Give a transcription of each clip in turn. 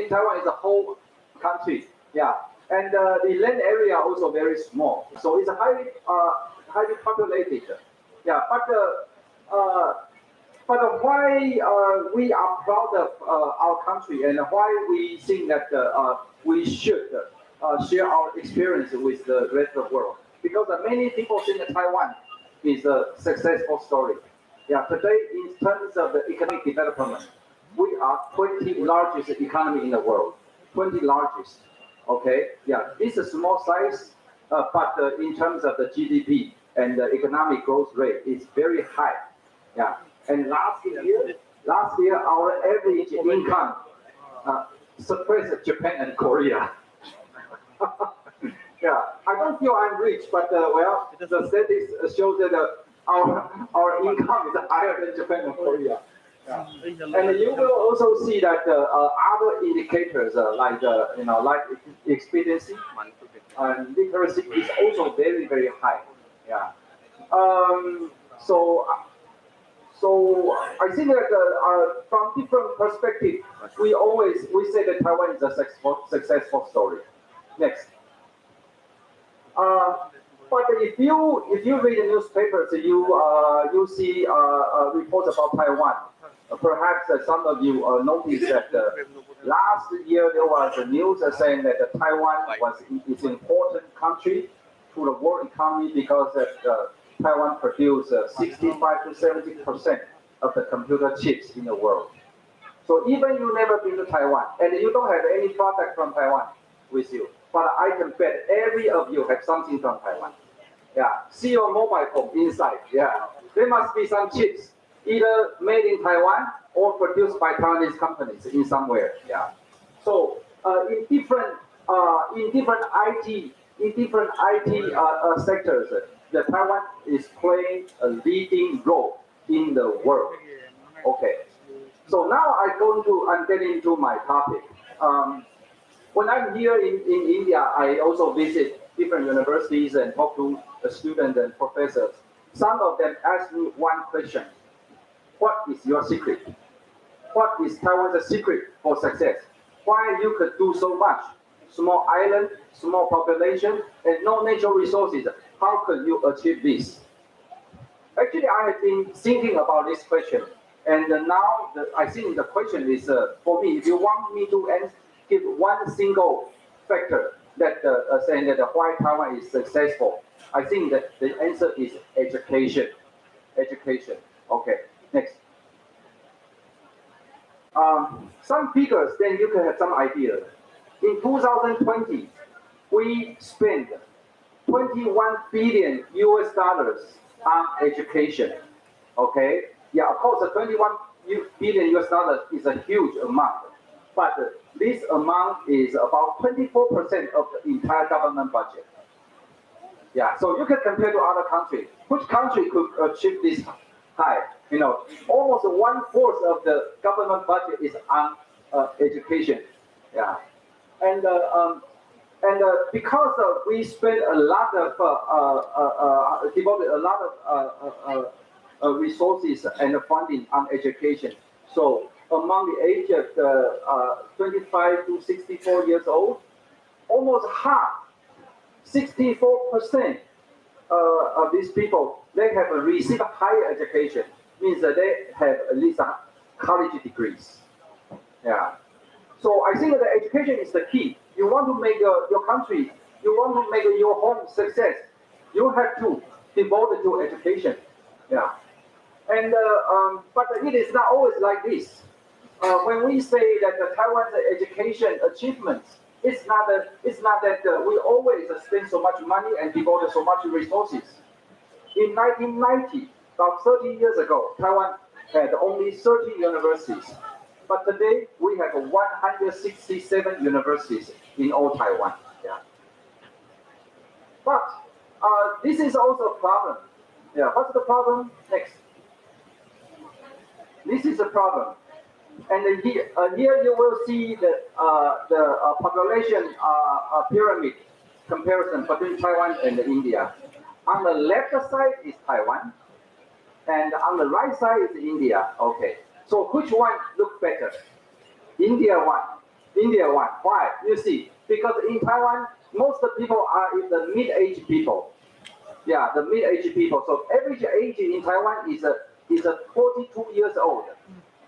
think Taiwan is a whole country. Yeah, and the land area also very small, so it's a highly populated. Yeah, but why we are proud of our country and why we think that we should share our experience with the rest of the world? Because many people think that Taiwan is a successful story. Yeah, today in terms of the economic development, we are 20 largest economy in the world. 20 largest. Okay, yeah, it's a small size, but in terms of the GDP and the economic growth rate, it's very high. Yeah, and last year our average income surpassed Japan and Korea. Yeah, I don't feel I'm rich, but well, the statistics shows that our income is higher than Japan and Korea. Yeah. And you will also see that other indicators like like expediency and literacy is also very very high. Yeah. So I think that from different perspectives, we say that Taiwan is a successful story. Next. But if you read the newspapers, you see reports about Taiwan. Perhaps some of you noticed that last year there was a news saying that Taiwan was an important country to the world economy because Taiwan produced 65 to 70% of the computer chips in the world. So even you never been to Taiwan and you don't have any product from Taiwan with you, but I can bet every of you have something from Taiwan. Yeah, see your mobile phone inside. Yeah, there must be some chips either made in Taiwan or produced by Taiwanese companies in somewhere. Yeah. So in different IT sectors, the Taiwan is playing a leading role in the world. Okay. So now I'm getting into my topic. When I'm here in India, I also visit different universities and talk to the students and professors. Some of them ask me one question. What is your secret? What is Taiwan's secret for success? Why you could do so much? Small island, small population, and no natural resources. How could you achieve this? Actually, I have been thinking about this question. And now I think the question is, for me, if you want me to give one single factor that saying that why Taiwan is successful, I think that the answer is education. Education. Okay. Next. Some figures, then you can have some idea. In 2020, we spent 21 billion US dollars on education. Okay? Yeah, of course, the 21 billion US dollars is a huge amount, but this amount is about 24% of the entire government budget. Yeah, so you can compare to other countries. Which country could achieve this high? Almost 1/4 of the government budget is on education. Yeah, and because we spend a lot of devoted a lot of resources and funding on education. So among the age of 25 to 64 years old, almost half, 64% of these people, they have received higher education. Means that they have at least college degrees. Yeah. So I think that education is the key. You want to make your country, you want to make your home success, you have to devote it to education. Yeah. And but it is not always like this. When we say that Taiwan's education achievements, it's not that we always spend so much money and devote so much resources. In 1990, about 30 years ago, Taiwan had only 30 universities. But today, we have 167 universities in all Taiwan. Yeah. But this is also a problem. Yeah. What's the problem? Next. This is a problem. And here you will see the population pyramid comparison between Taiwan and India. On the left side is Taiwan, and on the right side is India. Okay. So which one looks better? India one. India one. Why? You see, because in Taiwan, most of the people are in the mid-age people. Yeah, the mid-age people. So average age in Taiwan is a 42 years old.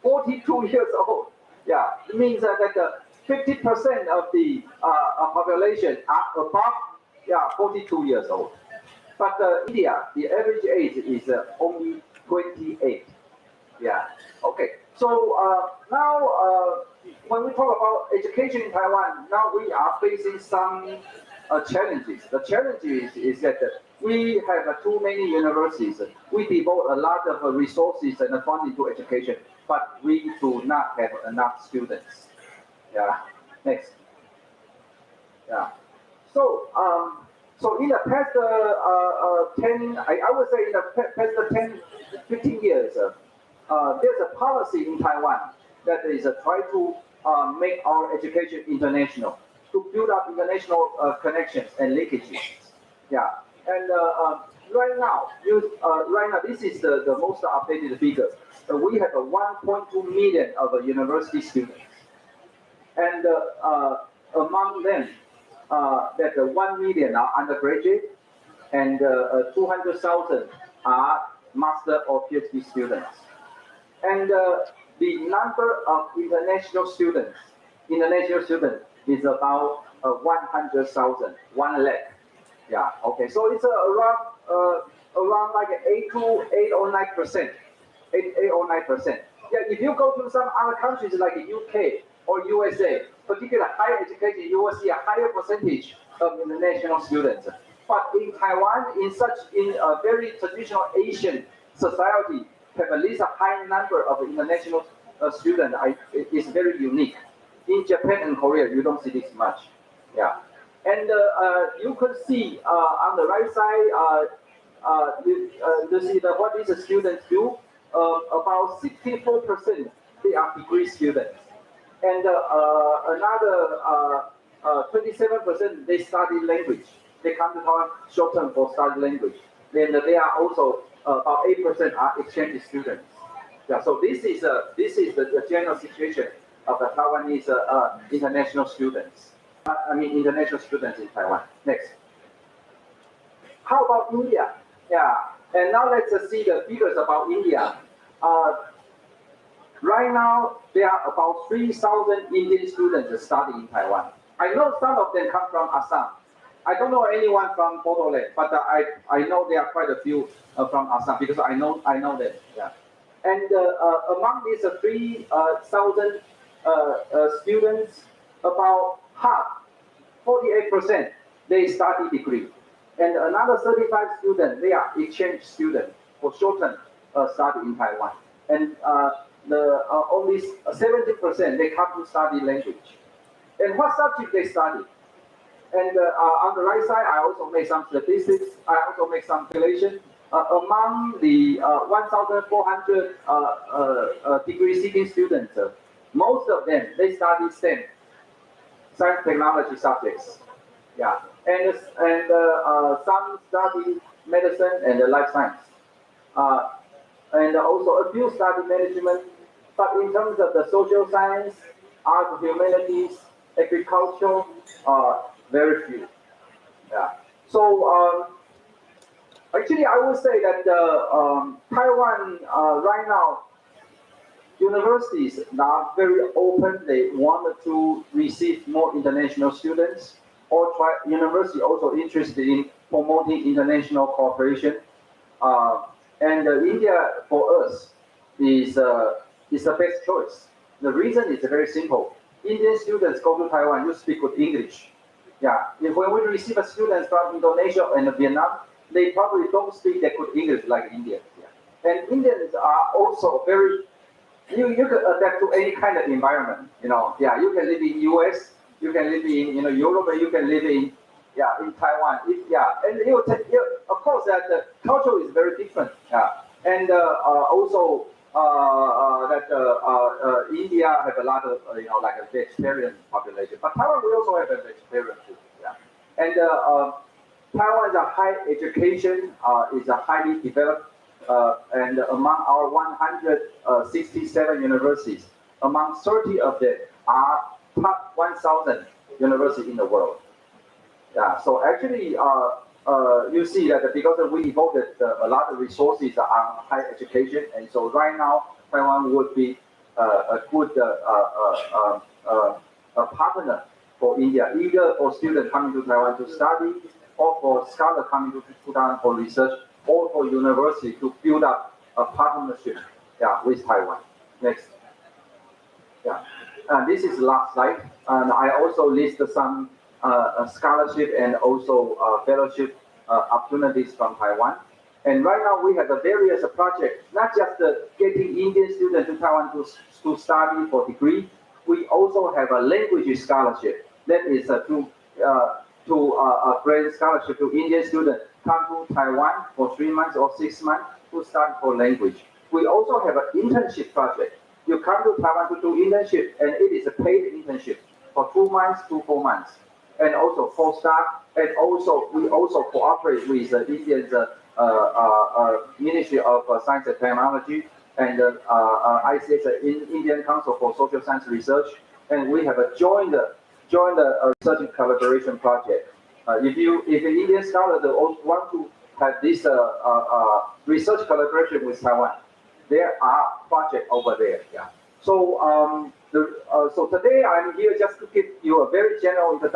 42 years old. Yeah, it means that 50% of the population are above 42 years old. But India, the average age is only 28. Yeah. Okay. So now, when we talk about education in Taiwan, now we are facing some challenges. The challenge is that we have too many universities. We devote a lot of resources and funding to education, but we do not have enough students. Yeah. Next. Yeah. So, so in the past 10, I would say in the past 10, 15 years, there's a policy in Taiwan that is try to make our education international, to build up international connections and linkages. Yeah, and right now, this is the most updated figure. We have 1.2 million of university students, and among them, that 1 million are undergraduate, and 200,000 are master or PhD students. And the number of international students is about 100,000, 1 lakh. Yeah, okay. So it's around like 8 or 9%, 8 or 9%. Yeah, if you go to some other countries like UK or USA, particularly higher education, you will see a higher percentage of international students. But in Taiwan, in a very traditional Asian society, have at least a high number of international students is very unique. In Japan and Korea, you don't see this much. Yeah, and you could see on the right side, you see that what these students do. About 64% they are degree students, and another 27% they study language. They come to Taiwan short term for study language. Then they are also about 8% are exchange students. Yeah, so this is the general situation of the Taiwanese international students. I mean international students in Taiwan. Next. How about India? Yeah, and now let's see the figures about India. Right now, there are about 3,000 Indian students studying in Taiwan. I know some of them come from Assam. I don't know anyone from Bodoland, but I know there are quite a few from Assam because I know them. Yeah. And among these 3,000 students, about half, 48%, they study degree. And another 35 students, they are exchange students for short-term study in Taiwan. And only 70% they come to study language. And what subject they study? And on the right side, I also make some statistics. I also make some calculation. Among the 1,400 degree-seeking students, most of them, they study STEM, science technology subjects. Yeah, and some study medicine and life science. And also a few study management. But in terms of the social science, art, humanities, agriculture, very few. Yeah. So actually, I would say that Taiwan right now, universities are very open. They want to receive more international students. Or university also interested in promoting international cooperation. And India for us is the best choice. The reason is very simple. Indian students go to Taiwan, you speak good English. Yeah, when we receive students from Indonesia and Vietnam, they probably don't speak that good English like Indians. Yeah. And Indians are also very, you can adapt to any kind of environment. Yeah, you can live in US, you can live in Europe, and you can live in Taiwan. And of course that the culture is very different. Yeah, and also that India have a lot of like a vegetarian population, but Taiwan we also have a vegetarian food. Yeah, and Taiwan's high education is a highly developed, and among our 167 universities, among 30 of them are top 1,000 universities in the world. Yeah, so actually, you see that because we devoted a lot of resources on higher education, and so right now Taiwan would be a good partner for India, either for students coming to Taiwan to study, or for scholars coming to Taiwan for research, or for university to build up a partnership, yeah, with Taiwan. Next. Yeah, this is the last slide, and I also list some scholarship and also fellowship opportunities from Taiwan. And right now we have a various projects, not just getting Indian students to Taiwan to study for degree. We also have a language scholarship that is to grant scholarship to Indian students come to Taiwan for 3 months or 6 months to study for language. We also have an internship project. You come to Taiwan to do internship, and it is a paid internship for 2 months to 4 months, and also postdoc, and also we also cooperate with the Indian Ministry of Science and Technology and ICS, Indian Council for Social Science Research, and we have a joint research collaboration project. If an Indian scholar want to have this research collaboration with Taiwan, there are projects over there. Yeah. So so today I'm here just to give you a very general introduction.